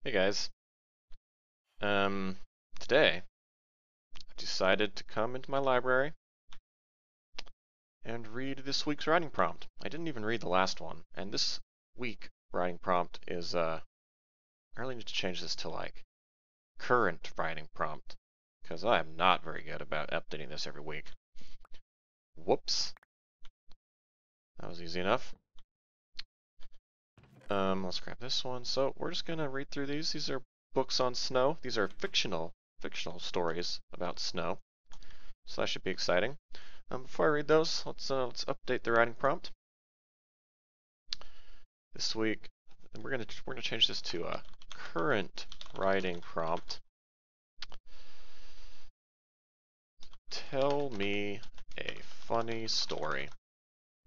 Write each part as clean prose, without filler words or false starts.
Hey guys. Today I decided to come into my library and read this week's writing prompt. I didn't even read the last one, and this week writing prompt is I really need to change this to like current writing prompt because I am not very good about updating this every week. Whoops. That was easy enough. Let's grab this one. So we're just gonna read through these. These are books on snow. These are fictional stories about snow. So that should be exciting. Before I read those, let's update the writing prompt. This week, we're gonna change this to a current writing prompt. Tell me a funny story.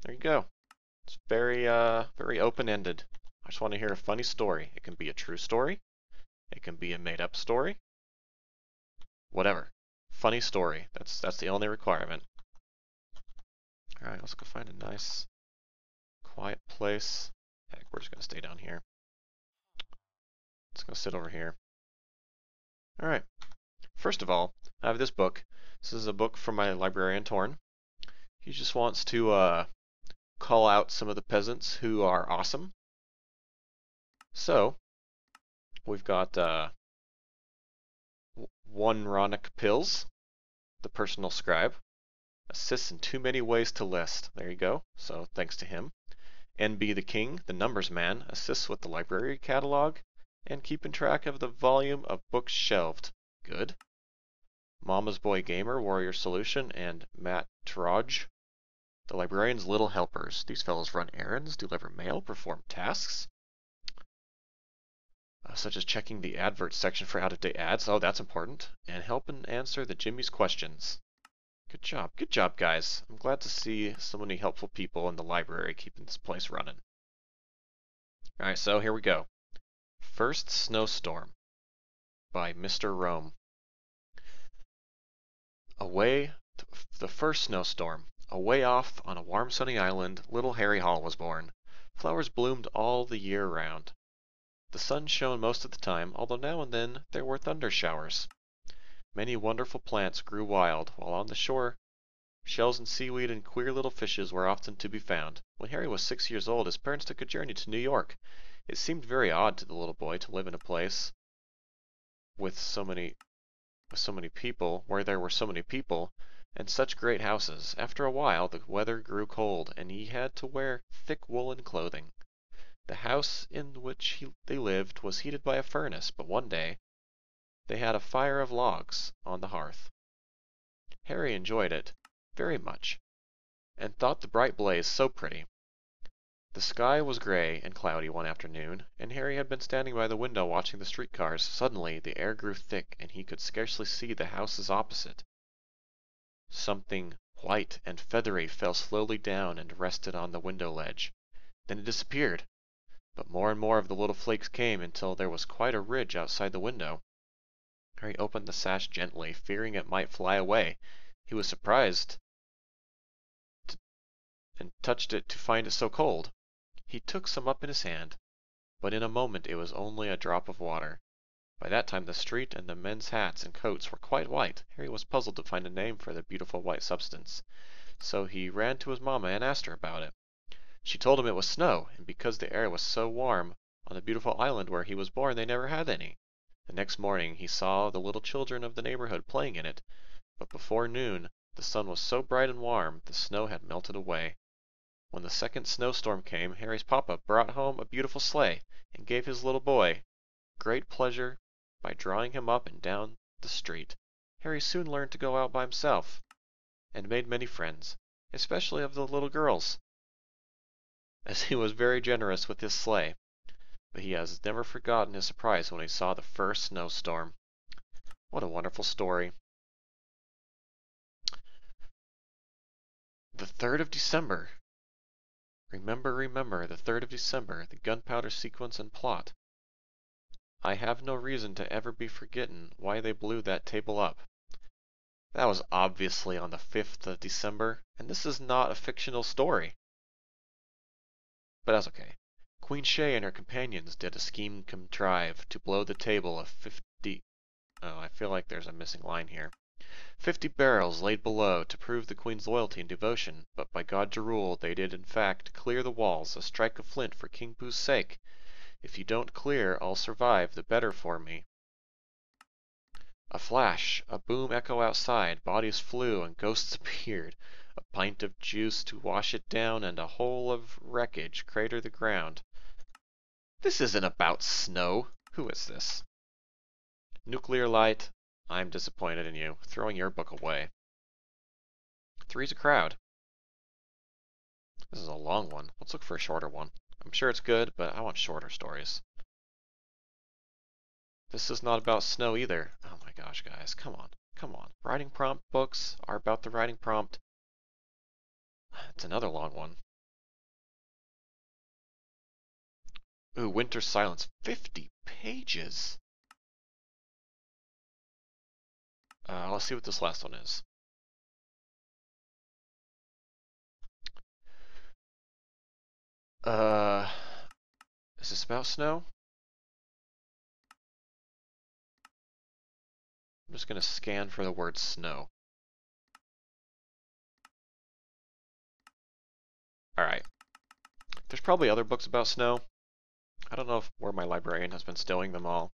There you go. It's very open-ended. I just want to hear a funny story. It can be a true story. It can be a made-up story. Whatever. Funny story. That's the only requirement. All right, let's go find a nice, quiet place. Heck, we're just gonna stay down here. Let's go sit over here. All right. First of all, I have this book. This is a book from my librarian, Torn. He just wants to call out some of the peasants who are awesome. So, we've got one Ronick Pills, the personal scribe, assists in too many ways to list. There you go. So, thanks to him. NB the King, the numbers man, assists with the library catalog and keeping track of the volume of books shelved. Good. Mama's Boy Gamer, Warrior Solution, and Matt Trodge, the librarian's little helpers. These fellows run errands, deliver mail, perform tasks, such as checking the adverts section for out-of-date ads. Oh, that's important. And helping answer the Jimmy's questions. Good job. Good job, guys. I'm glad to see so many helpful people in the library keeping this place running. Alright, so here we go. First Snowstorm by Mr. Rome. The first snowstorm. Away off on a warm sunny island, little Harry Hall was born. Flowers bloomed all the year round. The sun shone most of the time, although now and then there were thunder showers. Many wonderful plants grew wild, while on the shore shells and seaweed and queer little fishes were often to be found. When Harry was 6 years old, his parents took a journey to New York. It seemed very odd to the little boy to live in a place with so many people, where there were so many people, and such great houses. After a while, the weather grew cold, and he had to wear thick woolen clothing. The house in which they lived was heated by a furnace, but one day they had a fire of logs on the hearth. Harry enjoyed it very much, and thought the bright blaze so pretty. The sky was gray and cloudy one afternoon, and Harry had been standing by the window watching the streetcars. Suddenly the air grew thick, and he could scarcely see the houses opposite. Something white and feathery fell slowly down and rested on the window ledge. Then it disappeared, but more and more of the little flakes came until there was quite a ridge outside the window. Harry opened the sash gently, fearing it might fly away. He was surprised and touched it to find it so cold. He took some up in his hand, but in a moment it was only a drop of water. By that time the street and the men's hats and coats were quite white. Harry was puzzled to find a name for the beautiful white substance, so he ran to his mamma and asked her about it. She told him it was snow, and because the air was so warm on the beautiful island where he was born, they never had any. The next morning he saw the little children of the neighborhood playing in it, but before noon the sun was so bright and warm the snow had melted away. When the second snowstorm came, Harry's papa brought home a beautiful sleigh, and gave his little boy great pleasure by drawing him up and down the street. Harry soon learned to go out by himself, and made many friends, especially of the little girls, as he was very generous with his sleigh. But he has never forgotten his surprise when he saw the first snowstorm. What a wonderful story. The 3rd of December. Remember, remember, the 3rd of December, the gunpowder sequence and plot. I have no reason to ever be forgetting why they blew that table up. That was obviously on the 5th of December, and this is not a fictional story. But that's okay. Queen Shay and her companions did a scheme contrive to blow the table of 50... Oh, I feel like there's a missing line here. 50 barrels laid below to prove the Queen's loyalty and devotion, but by God to rule they did in fact clear the walls, a strike of flint for King Boo's sake. If you don't clear, I'll survive, the better for me. A flash, a boom echo outside, bodies flew and ghosts appeared. A pint of juice to wash it down, and a hole of wreckage crater the ground. This isn't about snow. Who is this? Nuclear Light, I'm disappointed in you. Throwing your book away. Three's a crowd. This is a long one. Let's look for a shorter one. I'm sure it's good, but I want shorter stories. This is not about snow either. Oh my gosh, guys, come on. Come on. Writing prompt books are about the writing prompt. It's another long one. Ooh, Winter Silence. 50 pages! Let's see what this last one is. Is this about snow? I'm just gonna scan for the word snow. Alright. There's probably other books about snow. I don't know where my librarian has been stowing them all.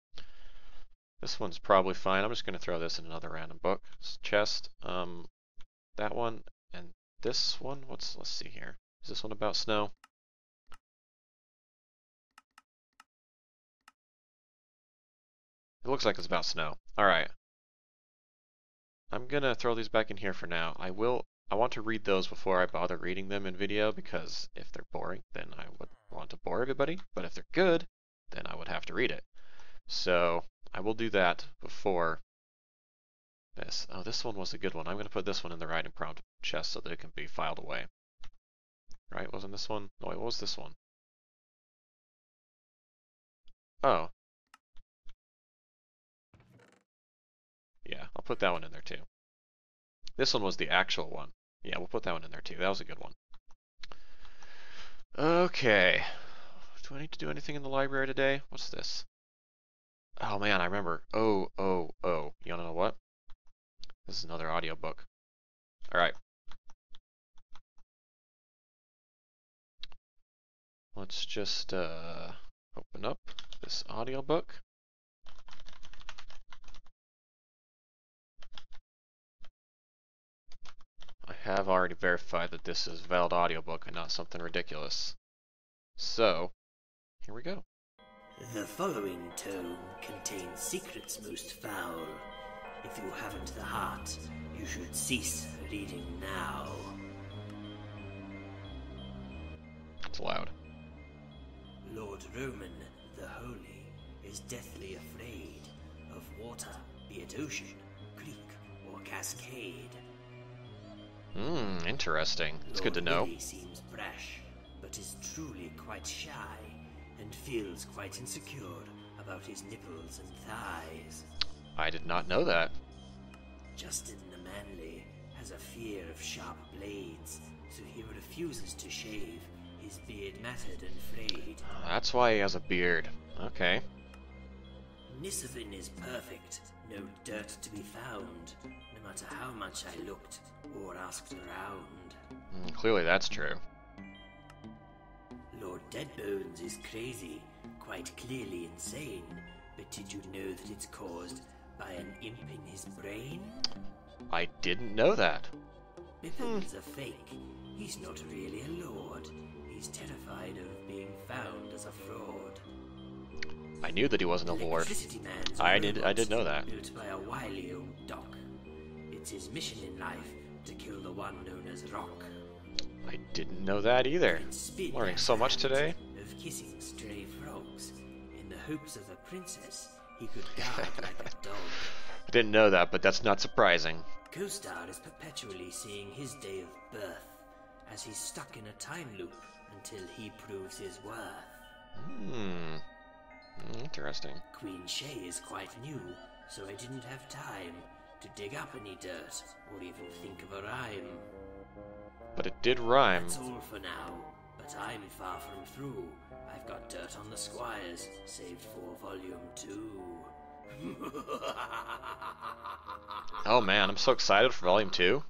This one's probably fine. I'm just going to throw this in another random book chest. That one and this one. Let's see here. Is this one about snow? It looks like it's about snow. All right. I'm going to throw these back in here for now. I want to read those before I bother reading them in video, because if they're boring, then I would want to bore everybody. But if they're good, then I would have to read it. So I will do that before this. Oh, this one was a good one. I'm going to put this one in the writing prompt chest so that it can be filed away. Right? Wasn't this one? No, what was this one? Oh. Yeah, I'll put that one in there too. This one was the actual one. Yeah, we'll put that one in there too. That was a good one. Okay. Do I need to do anything in the library today? What's this? Oh man, I remember. Oh. You wanna know what? This is another audiobook. Alright. Let's just open up this audiobook. I have already verified that this is a valid audiobook and not something ridiculous. So, here we go. The following tome contains secrets most foul. If you haven't the heart, you should cease reading now. It's loud. Lord Roman the Holy is deathly afraid of water, be it ocean, creek, or cascade. Interesting. It's good to know. Lord Willie seems brash, but is truly quite shy, and feels quite insecure about his nipples and thighs. I did not know that. Justin the Manly has a fear of sharp blades, so he refuses to shave, his beard matted and frayed. That's why he has a beard. Okay. Nisovin is perfect, no dirt to be found, no matter how much I looked or asked around. Clearly that's true. Lord Deadbones is crazy, quite clearly insane, but did you know that it's caused by an imp in his brain? I didn't know that. Bippin's a fake. He's not really a lord. He's terrified of being found as a fraud. I knew that he wasn't a lord. I did know that. Built by a wily old doc. It's his mission in life to kill the one known as Rock. I didn't know that either. Learning so much today. Of kissing stray frogs, in the hopes of the princess, he could guard like a dog. I didn't know that, but that's not surprising. Co-Star is perpetually seeing his day of birth, as he's stuck in a time loop until he proves his worth. Interesting. Queen Shay is quite new, so I didn't have time to dig up any dirt or even think of a rhyme. But it did rhyme. That's all for now, but I'm far from through. I've got dirt on the squires, saved for volume 2. Oh man, I'm so excited for Volume 2.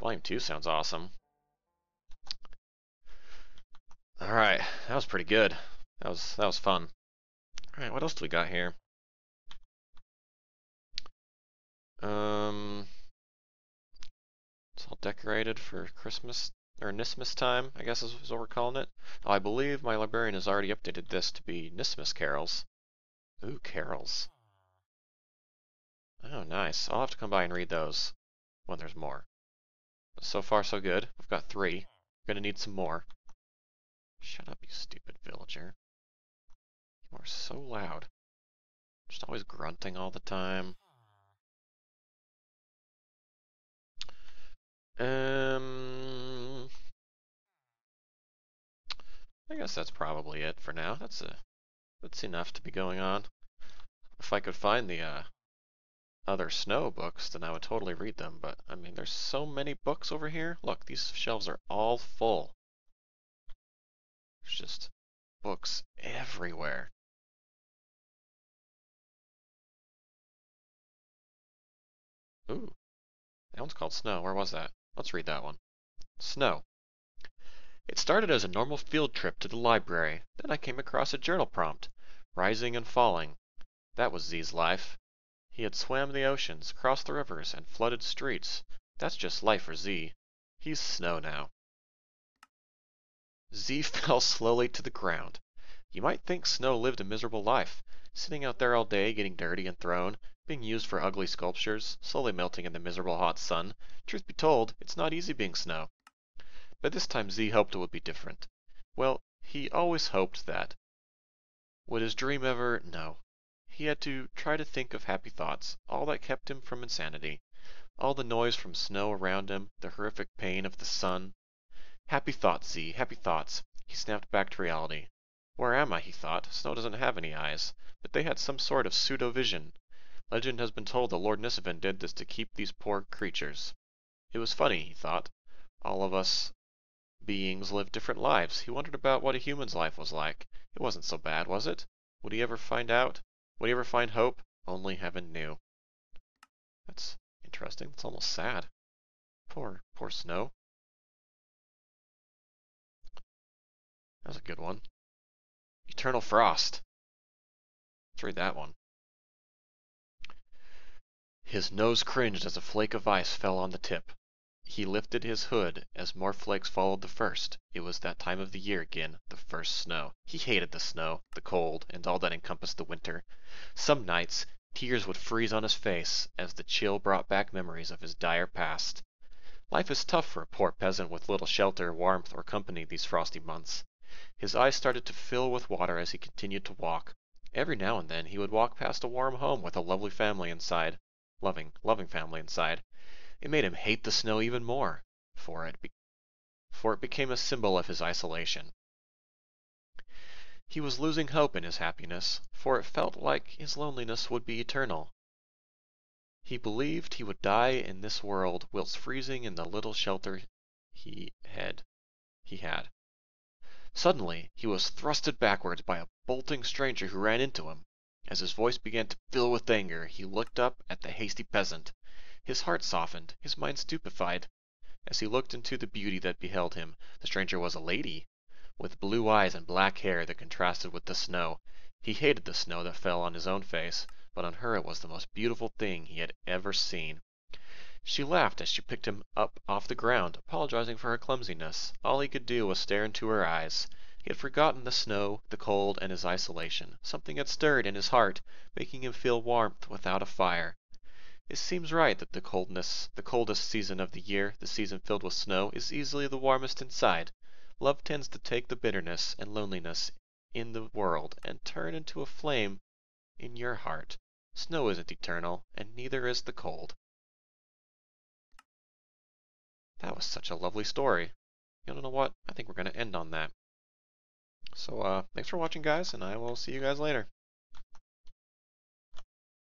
Volume 2 sounds awesome. Alright, that was pretty good. That was fun. Alright, what else do we got here? It's all decorated for Christmas, or Nismas time, I guess is what we're calling it. Oh, I believe my librarian has already updated this to be Nismas carols. Ooh, carols. Oh, nice. I'll have to come by and read those when there's more. But so far, so good. We've got 3. We're gonna need some more. Shut up, you stupid villager. You are so loud. Just always grunting all the time. I guess that's probably it for now. That's enough to be going on. If I could find the other snow books, then I would totally read them. But I mean, there's so many books over here. Look, these shelves are all full. There's just books everywhere. Ooh, that one's called Snow. Where was that? Let's read that one. Snow. It started as a normal field trip to the library. Then I came across a journal prompt. Rising and falling. That was Z's life. He had swam the oceans, crossed the rivers, and flooded streets. That's just life for Z. He's Snow now. Z fell slowly to the ground. You might think Snow lived a miserable life, sitting out there all day getting dirty and thrown, being used for ugly sculptures, slowly melting in the miserable hot sun. Truth be told, it's not easy being Snow. But this time Z hoped it would be different. Well, he always hoped that. Would his dream ever? No. He had to try to think of happy thoughts, all that kept him from insanity. All the noise from snow around him, the horrific pain of the sun. Happy thoughts, Z, happy thoughts. He snapped back to reality. Where am I, he thought. Snow doesn't have any eyes, but they had some sort of pseudo-vision. Legend has been told that Lord Nisovin did this to keep these poor creatures. It was funny, he thought. All of us beings live different lives. He wondered about what a human's life was like. It wasn't so bad, was it? Would he ever find out? Would he ever find hope? Only heaven knew. That's interesting. That's almost sad. Poor Snow. That was a good one. Eternal Frost. Let's read that one. His nose cringed as a flake of ice fell on the tip. He lifted his hood as more flakes followed the first. It was that time of the year again, the first snow. He hated the snow, the cold, and all that encompassed the winter. Some nights, tears would freeze on his face as the chill brought back memories of his dire past. Life is tough for a poor peasant with little shelter, warmth, or company these frosty months. His eyes started to fill with water as he continued to walk. Every now and then he would walk past a warm home with a lovely family inside. Loving family inside. It made him hate the snow even more, for it became a symbol of his isolation. He was losing hope in his happiness, for it felt like his loneliness would be eternal. He believed he would die in this world whilst freezing in the little shelter he had. Suddenly, he was thrusted backwards by a bolting stranger who ran into him. As his voice began to fill with anger, he looked up at the hasty peasant. His heart softened, his mind stupefied. As he looked into the beauty that beheld him, the stranger was a lady, with blue eyes and black hair that contrasted with the snow. He hated the snow that fell on his own face, but on her it was the most beautiful thing he had ever seen. She laughed as she picked him up off the ground, apologizing for her clumsiness. All he could do was stare into her eyes. He had forgotten the snow, the cold, and his isolation. Something had stirred in his heart, making him feel warmth without a fire. It seems right that the coldest season of the year, the season filled with snow, is easily the warmest inside. Love tends to take the bitterness and loneliness in the world and turn into a flame in your heart. Snow isn't eternal, and neither is the cold. That was such a lovely story. You know what? I think we're going to end on that. So, thanks for watching, guys, and I will see you guys later.